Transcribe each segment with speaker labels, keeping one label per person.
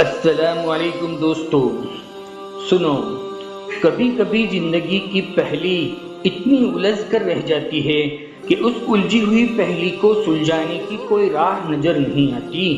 Speaker 1: السلام علیکم دوستو، سنو، کبھی کبھی زندگی کی پہلی اتنی الجھ کر رہ جاتی ہے کہ اس الجھی ہوئی پہلی کو سلجھانے کی کوئی راہ نظر نہیں آتی،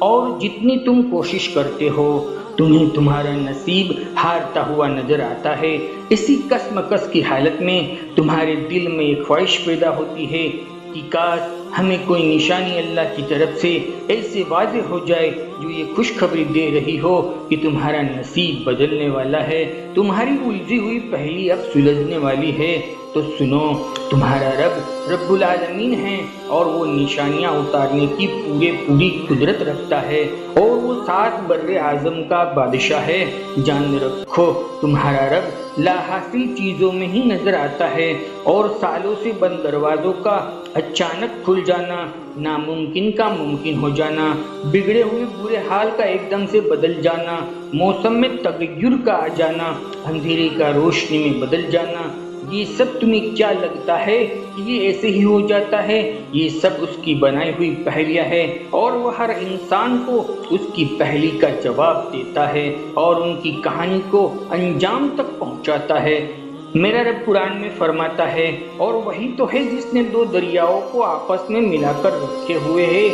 Speaker 1: اور جتنی تم کوشش کرتے ہو تمہیں تمہارا نصیب ہارتا ہوا نظر آتا ہے۔ اسی کشمکش کی حالت میں تمہارے دل میں ایک خواہش پیدا ہوتی ہے کہ کاش ہمیں کوئی نشانی اللہ کی طرف سے ایسے واضح ہو جائے جو یہ خوشخبری دے رہی ہو کہ تمہارا نصیب بدلنے والا ہے، تمہاری الجھی ہوئی پہلی اب سلجھنے والی ہے۔ تو سنو، تمہارا رب العالمین ہے، اور وہ نشانیاں اتارنے کی پوری قدرت رکھتا ہے، اور وہ 7 بر اعظم کا بادشاہ ہے۔ جان رکھو، تمہارا رب لا حاصل چیزوں میں ہی نظر آتا ہے، اور سالوں سے بند دروازوں کا اچانک کھل جانا، ناممکن کا ممکن ہو جانا، بگڑے ہوئے برے حال کا ایک دم سے بدل جانا، موسم میں تغیر کا آ جانا، اندھیرے کا روشنی میں بدل جانا، یہ سب تمہیں کیا لگتا ہے کہ یہ ایسے ہی ہو جاتا ہے؟ یہ سب اس کی بنائی ہوئی پہلیاں ہے، اور وہ ہر انسان کو اس کی پہلی کا جواب دیتا ہے اور ان کی کہانی کو انجام تک پہنچاتا ہے۔ میرا رب قرآن میں فرماتا ہے، اور وہی تو ہے جس نے 2 دریاؤں کو آپس میں ملا کر رکھے ہوئے ہے،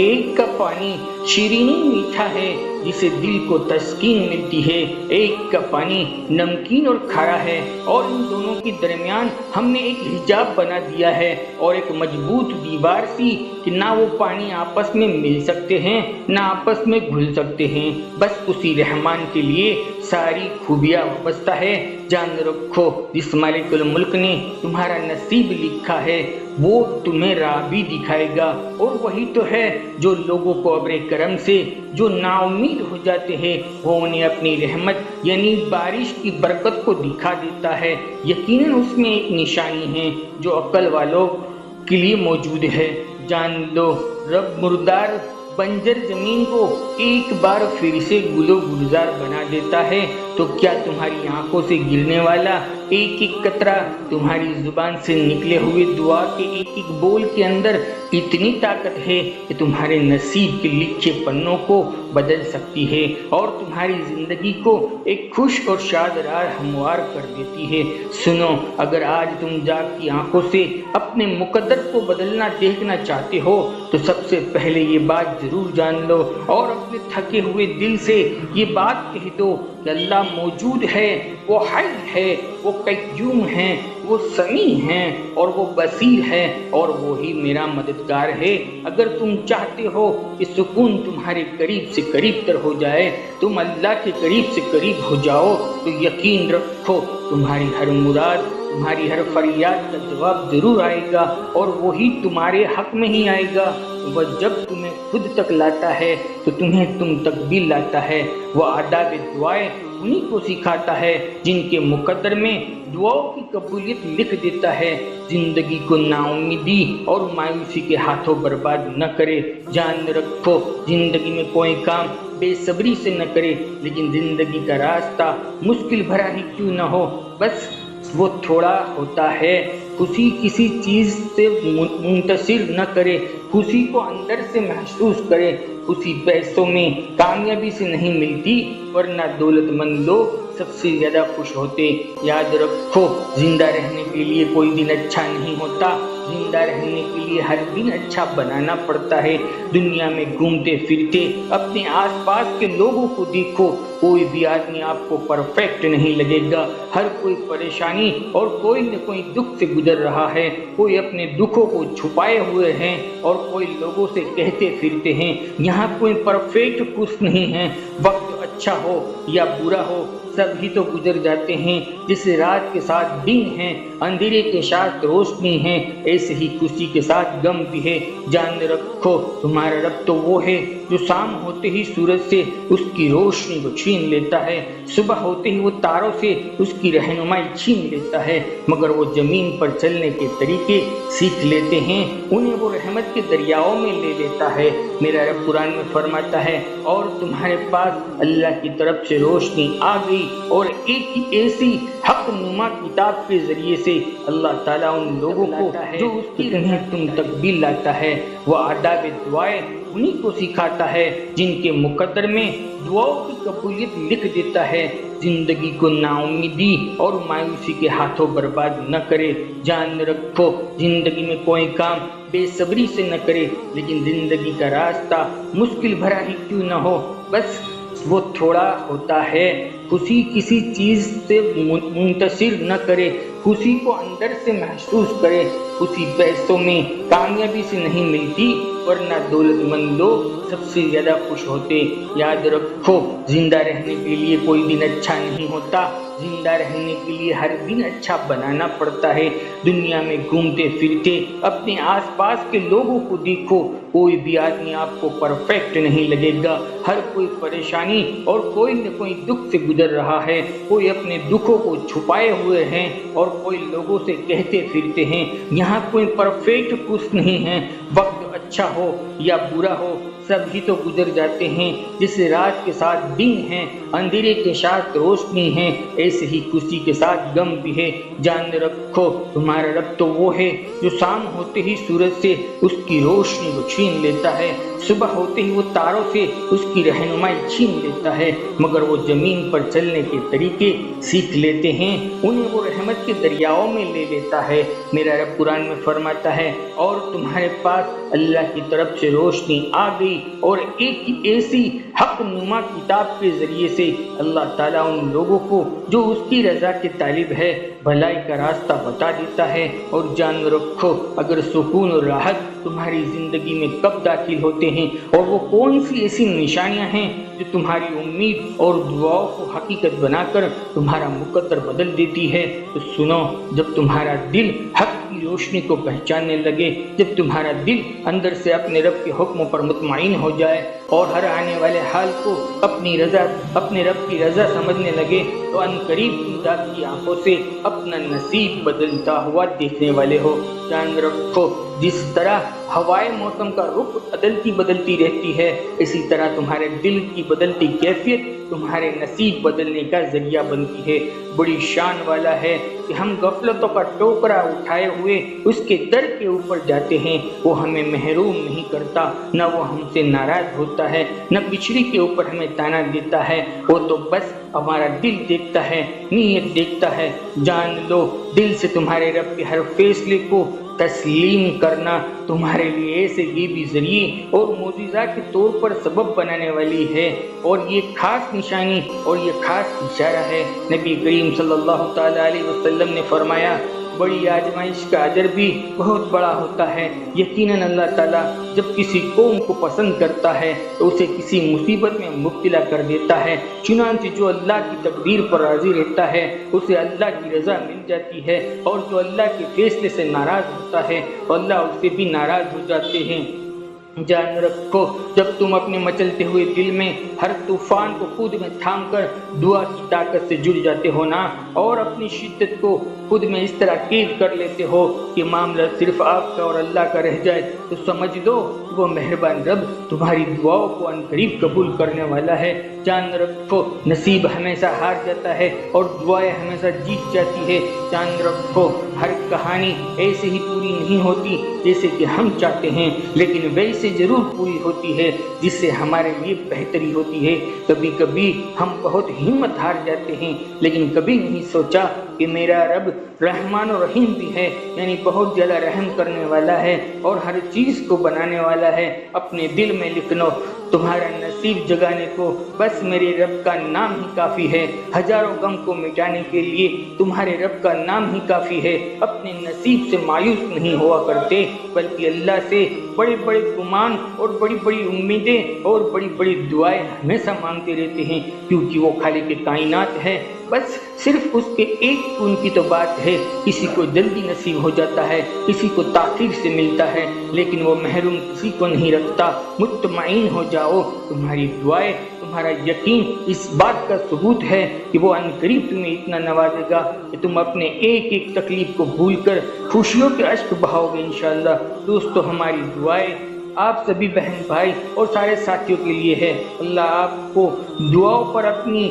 Speaker 1: ایک کا پانی شیرینی میٹھا ہے جسے دل کو تسکین ملتی ہے، ایک کا پانی نمکین اور کھارا ہے، اور ان دونوں کے درمیان ہم نے ایک حجاب بنا دیا ہے اور ایک مضبوط دیوار سی کہ نہ وہ پانی آپس میں مل سکتے ہیں نہ آپس میں گھل سکتے ہیں، بس اسی رحمان کے لیے ساری خوبیاں وابستہ ہے۔ جان رکھو، جس مالک الملک نے تمہارا نصیب لکھا ہے وہ تمہیں راہ بھی دکھائے گا، اور وہی تو ہے جو لوگوں کو ابر کرم سے جو نا امید ہو جاتے ہیں وہ انہیں اپنی رحمت یعنی بارش کی برکت کو دکھا دیتا ہے۔ یقیناً اس میں ایک نشانی ہے جو عقل والوں کے لیے موجود ہے۔ جان لو، رب مردار بنجر زمین کو ایک بار پھر سے گل و گلزار بنا دیتا ہے، تو کیا تمہاری آنکھوں سے گرنے والا ایک ایک قطرہ تمہاری زبان سے نکلے ہوئے دعا کے ایک ایک بول کے اندر اتنی طاقت ہے کہ تمہارے نصیب کے لکھے پنوں کو بدل سکتی ہے اور تمہاری زندگی کو ایک خوش اور شادرار ہموار کر دیتی ہے؟ سنو، اگر آج تم جاگتی آنکھوں سے اپنے مقدر کو بدلنا دیکھنا چاہتے ہو تو سب سے پہلے یہ بات ضرور جان لو اور اپنے تھکے ہوئے دل سے یہ بات کہہ دو کہ اللہ موجود ہے، وہ حی ہے، وہ قیوم ہے، وہ سمیع ہے اور وہ بصیر ہے، اور وہی میرا مددگار ہے۔ اگر تم چاہتے ہو کہ سکون تمہارے قریب سے قریب تر ہو جائے، تم اللہ کے قریب سے قریب ہو جاؤ، تو یقین رکھو تمہاری ہر مراد، تمہاری ہر فریاد کا جواب ضرور آئے گا، اور وہی تمہارے حق میں ہی آئے گا۔ وہ جب تمہیں خود تک لاتا ہے تو تمہیں تم تک بھی لاتا ہے۔ وہ آداب دعائیں انہی کو سکھاتا ہے جن کے مقدر میں دعاؤں کی قبولیت لکھ دیتا ہے۔ زندگی کو نا امیدی اور مایوسی کے ہاتھوں برباد نہ کرے۔ جان رکھو، زندگی میں کوئی کام بے صبری سے نہ کرے، لیکن زندگی کا راستہ مشکل بھرا ہی کیوں نہ ہو، بس وہ تھوڑا ہوتا ہے۔ خوشی کسی چیز سے منتظر نہ کرے، خوشی کو اندر سے محسوس کرے۔ خوشی پیسوں میں کامیابی سے نہیں ملتی، ورنہ دولت مند لوگ سب سے زیادہ خوش ہوتے۔ یاد رکھو، زندہ رہنے کے لیے کوئی دن اچھا نہیں ہوتا، زندہ رہنے کے لیے ہر دن اچھا بنانا پڑتا ہے۔ دنیا میں گھومتے پھرتے اپنے آس پاس کے لوگوں کو دیکھو، کوئی بھی آدمی آپ کو پرفیکٹ نہیں لگے گا، ہر کوئی پریشانی اور کوئی نہ کوئی دکھ سے گزر رہا ہے، کوئی اپنے دکھوں کو چھپائے ہوئے ہیں اور کوئی لوگوں سے کہتے پھرتے ہیں۔ یہاں کوئی پرفیکٹ خوش نہیں ہے۔ وقت اچھا ہو یا برا ہو، سب ہی تو گزر جاتے ہیں۔ جیسے رات کے ساتھ دن ہے، اندھیرے کے ساتھ روشنی ہے، ایسے ہی خوشی کے ساتھ غم بھی ہے۔ جان رکھو، تمہارا رب تو وہ ہے جو شام ہوتے ہی سورج سے اس کی روشنی کو چھین لیتا ہے، صبح ہوتے ہی وہ تاروں سے اس کی رہنمائی چھین لیتا ہے، مگر وہ زمین پر چلنے کے طریقے سیکھ لیتے ہیں، انہیں وہ رحمت کے دریاؤں میں لے لیتا ہے۔ میرا رب قرآن میں فرماتا ہے، اور تمہارے پاس اللہ کی طرف سے روشنی آ گئی اور ایک ہی ایسی حق نما کتاب کے ذریعے سے اللہ تعالیٰ ان لوگوں کو جو اس کی انہیں تم تک بھی لاتا ہے وہ آداب دعائیں انہیں کو سکھاتا ہے جن کے مقدر میں دعاؤں کی قبولیت لکھ دیتا ہے۔ زندگی کو نا امیدی اور مایوسی کے ہاتھوں برباد نہ کرے۔ جان رکھو زندگی میں کوئی کام بے صبری سے نہ کرے، لیکن زندگی کا راستہ مشکل بھرا ہی کیوں نہ ہو، بس وہ تھوڑا ہوتا ہے۔ خوشی کسی چیز سے منتشر نہ کرے، خوشی کو اندر سے محسوس کرے۔ خوشی پیسوں میں کامیابی سے نہیں ملتی، ورنہ دولت مند لوگ سب سے زیادہ خوش ہوتے۔ یاد رکھو زندہ رہنے کے لیے کوئی دن اچھا نہیں ہوتا، زندہ رہنے کے لیے ہر دن اچھا بنانا پڑتا ہے۔ دنیا میں گھومتے پھرتے اپنے آس پاس کے لوگوں کو دیکھو، کوئی بھی آدمی آپ کو پرفیکٹ نہیں لگے گا۔ ہر کوئی پریشانی اور کوئی نہ کوئی دکھ سے گزر رہا ہے، کوئی اپنے دکھوں کو چھپائے ہوئے ہیں اور کوئی لوگوں سے کہتے پھرتے ہیں۔ یہاں کوئی پرفیکٹ خوش نہیں ہے۔ وقت اچھا ہو یا برا ہو سب ہی تو گزر جاتے ہیں۔ جیسے رات کے ساتھ دن ہے، اندھیرے کے ساتھ روشنی ہے، ایسے ہی خوشی کے ساتھ غم بھی ہے۔ جان رکھو تمہارا رب تو وہ ہے جو شام ہوتے ہی سورج سے اس کی روشنی کو چھین لیتا ہے، صبح ہوتے ہی وہ تاروں سے اس کی رہنمائی چھین لیتا ہے، مگر وہ زمین پر چلنے کے طریقے سیکھ لیتے ہیں، انہیں وہ رحمت کے دریاؤں میں لے لیتا ہے۔ میرا رب قرآن میں فرماتا ہے، اور تمہارے پاس اللہ کی طرف سے روشنی آ گئی اور ایک ہی ایسی حق نما کتاب کے ذریعے سے اللہ تعالیٰ ان لوگوں کو جو اس کی رضا کے طالب ہے بھلائی کا راستہ بتا دیتا ہے۔ اور جان رکھو اگر سکون اور راحت تمہاری زندگی میں کب داخل ہوتے ہیں اور وہ کون سی ایسی نشانیاں ہیں جو تمہاری امید اور دعاؤں کو حقیقت بنا کر تمہارا مقدر بدل دیتی ہے، تو سنو، جب تمہارا دل حق کی روشنی کو پہچاننے لگے، جب تمہارا دل اندر سے اپنے رب کے حکموں پر مطمئن ہو جائے اور ہر آنے والے حال کو اپنے رب کی رضا سمجھنے لگے، تو عنقریب تم ذات کی آنکھوں سے اپنا نصیب بدلتا ہوا دیکھنے والے ہو۔ جان رکھو جس طرح ہوائے موسم کا رخ بدلتی رہتی ہے، اسی طرح تمہارے دل کی بدلتی کیفیت تمہارے نصیب بدلنے کا ذریعہ بنتی ہے۔ بڑی شان والا ہے کہ ہم غفلتوں کا ٹوکرا اٹھائے ہوئے اس کے در کے اوپر جاتے ہیں، وہ ہمیں محروم نہیں کرتا، نہ وہ ہم سے ناراض ہوتا ہے، نہ بچھڑی کے اوپر ہمیں تانا دیتا ہے، وہ تو بس ہمارا دل دیکھتا ہے، نیت دیکھتا ہے۔ جان لو دل سے تمہارے رب کے ہر فیصلے کو تسلیم کرنا تمہارے لیے ایسے غیبی ذریعے اور معجزہ کے طور پر سبب بنانے والی ہے، اور یہ خاص نشانی اور یہ خاص اشارہ ہے۔ نبی کریم صلی اللہ تعالی علیہ وسلم نے فرمایا، بڑی آزمائش کا اجر بھی بہت بڑا ہوتا ہے۔ یقیناً اللہ تعالیٰ جب کسی قوم کو پسند کرتا ہے تو اسے کسی مصیبت میں مبتلا کر دیتا ہے، چنانچہ جو اللہ کی تقدیر پر راضی رہتا ہے اسے اللہ کی رضا مل جاتی ہے، اور جو اللہ کے فیصلے سے ناراض ہوتا ہے تو اللہ اس سے بھی ناراض ہو جاتے ہیں۔ جان رکھو جب تم اپنے مچلتے ہوئے دل میں ہر طوفان کو خود میں تھام کر دعا کی طاقت سے جڑ جاتے ہو نا، اور اپنی شدت کو خود میں اس طرح قید کر لیتے ہو کہ معاملہ صرف آپ کا اور اللہ کا رہ جائے، تو سمجھ دو وہ مہربان رب تمہاری دعاؤں کو عنقریب قبول کرنے والا ہے۔ جان رکھو نصیب ہمیشہ ہار جاتا ہے اور دعائیں ہمیشہ جیت جاتی ہے۔ جان رکھو ہر کہانی ایسے ہی پوری نہیں ہوتی جیسے کہ ہم چاہتے ہیں، لیکن ویسے ضرور پوری ہوتی ہے جس سے ہمارے لیے بہتری ہوتی ہے۔ کبھی کبھی ہم بہت ہمت ہار جاتے ہیں، لیکن کبھی نہیں سوچا کہ میرا رب رحمان و رحیم بھی ہے، یعنی بہت زیادہ رحم کرنے والا ہے اور ہر چیز کو بنانے والا ہے۔ اپنے دل میں لکھ لو، تمہارا نصیب جگانے کو بس میرے رب کا نام ہی کافی ہے، ہزاروں غم کو مٹانے کے لیے تمہارے رب کا نام ہی کافی ہے۔ اپنے نصیب سے مایوس نہیں ہوا کرتے، بلکہ اللہ سے بڑے بڑے گمان اور بڑی بڑی امیدیں اور بڑی بڑی دعائیں ہمیشہ مانگتے رہتے ہیں، کیونکہ وہ خالق کائنات ہے۔ بس صرف اس کے ایک کن کی تو بات ہے، کسی کو جلدی نصیب ہو جاتا ہے، کسی کو تاخیر سے ملتا ہے، لیکن وہ محروم کسی کو نہیں رکھتا۔ مطمئن ہو جاؤ، تمہاری دعائیں، تمہارا یقین اس بات کا ثبوت ہے کہ وہ عنقریب تمہیں اتنا نوازے گا کہ تم اپنے ایک ایک تکلیف کو بھول کر خوشیوں کے اشک بہاؤ گے انشاءاللہ۔ دوستو ہماری دعائیں آپ سبھی بہن بھائی اور سارے ساتھیوں کے لیے ہے۔ اللہ آپ کو دعاؤں پر اپنی